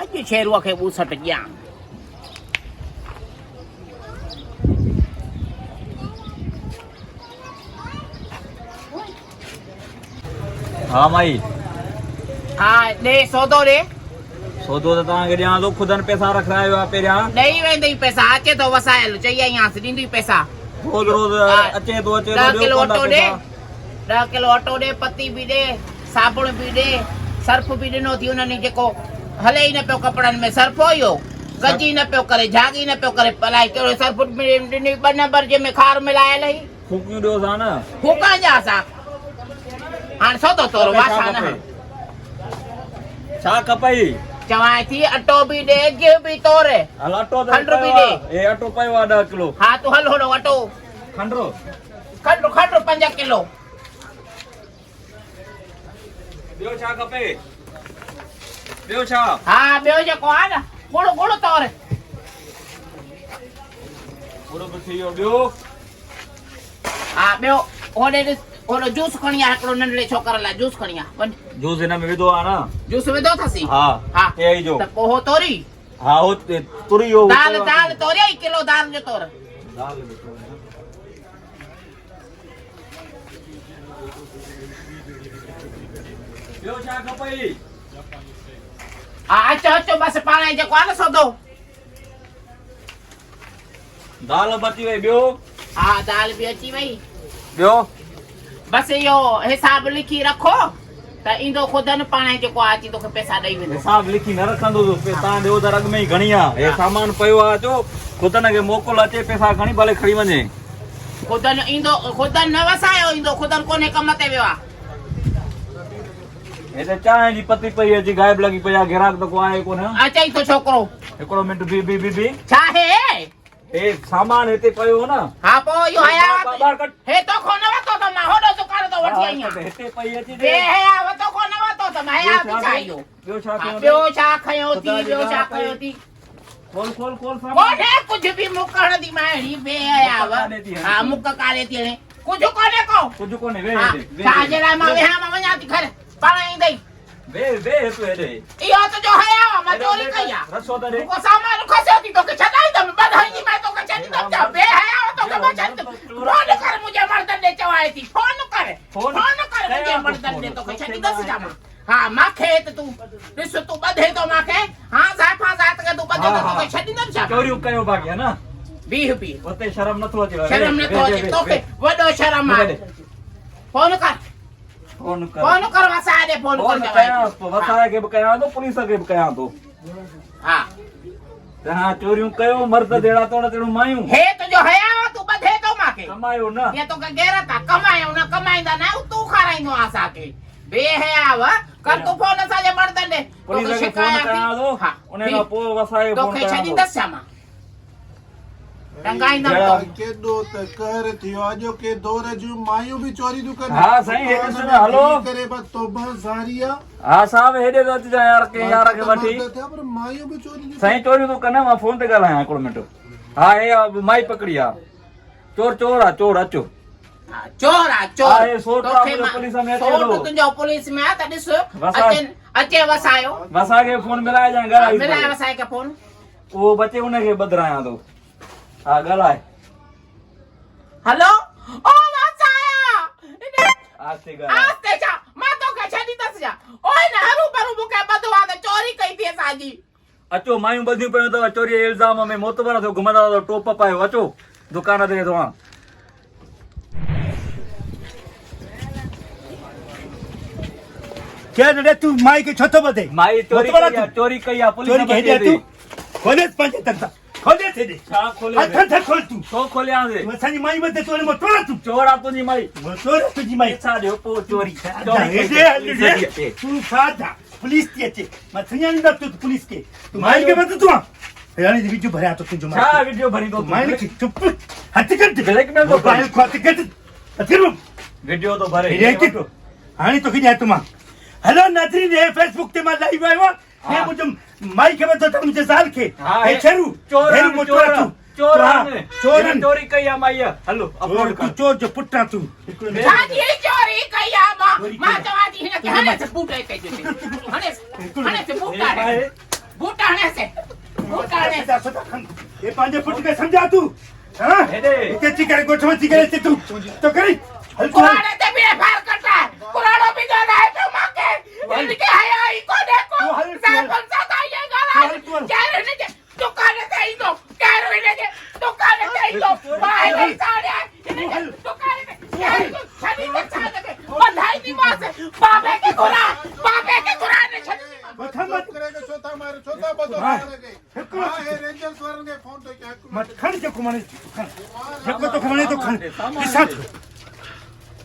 अॼु शेरूअ खे ॿूसट ॼां हाँ माई हाँ ॾे सौदो ॾे सौदो त तव्हांखे ॾियां थो ख़ुदनि पैसा रखायो आहे पहिरियां ॾेई वेंदई पैसा अचे थो वसायल चई आई आयांसि ॾींदी पैसा रोज़ रोज़ अचे थो 10 किलो अटो ॾे 10 किलो अटो ॾे पती बि ॾे साबुण बि ॾे सर्फ बि ॾिनो थी उन्हनि जेको हले ई न पियो कपिड़नि में सर्फ हुयो गजी न पियो करे झागी न पियो करे अलाए कहिड़ो सर्फ ॾिनी 2 नंबर जंहिंमें खार मिलायल हुई फूकियूं ॾियोसि हा न फूका जा असां हाणे सौदो तोरो वासा न छा खपई चवां थी अटो बि ॾे गिह बि तोरे हल अटो त खंडु बि ॾे ए अटो पियो आहे 10 किलो हा तूं हल होॾो अटो खंडु खंडु 5 किलो ॿियो छा खपे ॿियो छा हा ॿियो जेको आहे न गुड़ तोरे पूरो बि थी वियो ॿियो हा ॿियो होॾे ॾिस होॾो जूस खणी आ हिकिड़ो नंढड़े छोकिरे लाइ जूस खणी आ वञ जूस हिन में विधो आहे न जूस विधो अथसी हा हा हे जो त पोइ हो तोरी हा हो तुरी हो दाल तोरी 1 किलो दाल जो तोर दाल ॿियो छा खपई हा अचो बसि पाण ई जेको आहे न सौदो दाल बची वई ॿियो हा दाल बि अची वई ॿियो बसि इहो हिसाब लिखी रखो त ईंदो ख़ुदि पाण ई जेको आहे अची तोखे पैसा ॾेई वेंदो हिसाब लिखी न रखंदो तव्हां ॾियो त रग में ई घणी आहे हे सामान पियो आहे अचो ख़ुदि खे मोकिल अचे पैसा खणी भले खणी वञे ख़ुदि ईंदो ख़ुदि न वसायो ईंदो ख़ुदि कोन्हे कम ते वियो आहे हे त चांहि जी पती पई अची गायब लॻी पई आहे गिराक त को आहे कोन अचई थो छोकिरो हिकिड़ो मिंट बी छा हे हे सामान हिते पियो हो न हा पोइ इहो हया ॿाहिरि कढ हे तो खो न वतो त मां होॾो दुकान तो वठी आई आहियां हिते पई अची बे हया वतो खो न वतो त मां हया थी चाहियो ॿियो छा खयो थी खोल कोन्हे कुझु बि मुकण दी माणी बे हया हा मुक कारे थी हणे कुझु कोन्हे वे छा जे लाइ मां वेहा मां वञा थी घर पाण ईंदई वे तू हेॾे इहो त जो हया मां चोरी कई आहे रसो त ॾे को सामान खसियो थी तोखे छॾाई त बधाई थी मैं तोखे छॾी दम जा बे हया तोखे मां छॾी फोन कर मुझे मर्दन ने चवाए थी फोन कर मुझे मर्दन ने तोखे छॾी दस जा हा मांखे त तूं ॾिस तूं ॿधे थो मांखे हा ज़ाइफा ज़ात के तूं ॿधे त तोखे छॾी दम छा चोरियूं कयो बाक़ी है न बीह उते शर्म नथो अचे शर्म नथो अचे तोखे वॾो शर्म आहे फोन कर वसाए दे फोन कर वसाए के बि कयां थो पुलिस खे बि कयां थो हा तव्हां चोरियूं कयो मर्द देड़ा तोड़ तेड़ो मायूं हे तुंहिंजो हया तूं ॿधे थो मांखे कमायो न ये तोखे गैरत आहे कमायो न कमाईंदा न तूं खाराईंदो आहे असांखे बे हयाव कर तूं फोन असांजे मर्दनि ॾे पुलिस खे फोन कयां थो उन खां पोइ वसाए फोन तोखे कयां छॾींदसि छा मां टंगाईंदमि केॾो त कहर थियो अॼो के दौर जूं मायूं बि चोरी थियूं कनि हा साईं हेॾे सुन हलो करे बस तौबा ज़ारिया हा साहब हेॾे तो अच जा यार खे वठी पर मायूं बि चोरी थियूं साईं चोरियूं तूं कन मां फोन ते ॻाल्हायां हिकिड़ो मिंट हा हे माई पकड़ी आहे चोर आहे चोर अचो चोर हे सोटा पुलिस में अचे थो तुंहिंजो पुलिस में आहे त ॾिस अचे वसायो वसा खे फोन मिलाए जा ॻाल्हाए मिलाए वसाए के फोन उहो बचे हुनखे बदिरायां थो हा ॻाल्हाए हेलो ओ वसाया आस्ते छा मां तोखे छॾी दस जा ओए न हरू भरू मूंखे ॿधवा त चोरी कई थी असांजी अचो मायूं ॿधियूं पियूं अथव चोरी जे इल्ज़ाम में मोतबर थियो घुमंदा अथव टोप पायो अचो दुकान ते तव्हां क्या रे तू माई के छतो बदे माई चोरी कई आहे पुलिस चोरी के तू खोले पंज तक खोले थे दे छा खोले हथ खोल तू छो खोलियां से असांजी माई बदे तोरे मो तोरा तू चोरा तुंहिंजी माई तोरा तुंहिंजी माई छा ॾियो पोइ चोरी तू साधा पुलिस थी अचे मां सुञाणी न तू पुलिस के तू माई के बदे तू यानी वीडियो भरिया तो तुंहिंजो छा वीडियो भरी तो माई के चुप हथ कट ब्लैकमेल तो मोबाइल को हथ कट अथरो वीडियो तो भरे हाणे तो किया तुम हेलो नाज़रीन ये फेसबुक ते मां लाइव आयो हे मुझे माई के बदे तो मुझे साल के हे छरू चोरी कई आहे माई हलो अपलोड कर चोर जो पुटा तू छाजी चोरी कई आहे मां चवां थी हिन के हने से बूटा के जो हने से बूटा है बूटा है ये पांजे फुट के समझा तू हां के चिकर गोठवा चिकर से तू तो करी कुराने ते भी फार करता है कुरानो भी जो है तो मांगे इनके आया इको देखो सरपंच साहब ये गला क्या रहने के दुकान से ही दो क्या रहने के दुकान से ही दो भाई नहीं सारे इनके दुकान से क्या छनी के साथ में बधाई दिवस बाबे के कुरान ने छनी मत करेगा छोटा मारे छोटा बतो करेंगे हां ये रेंजर्स वाले के फोन तो क्या मत खन के कुमाने जब तो खमाने तो खन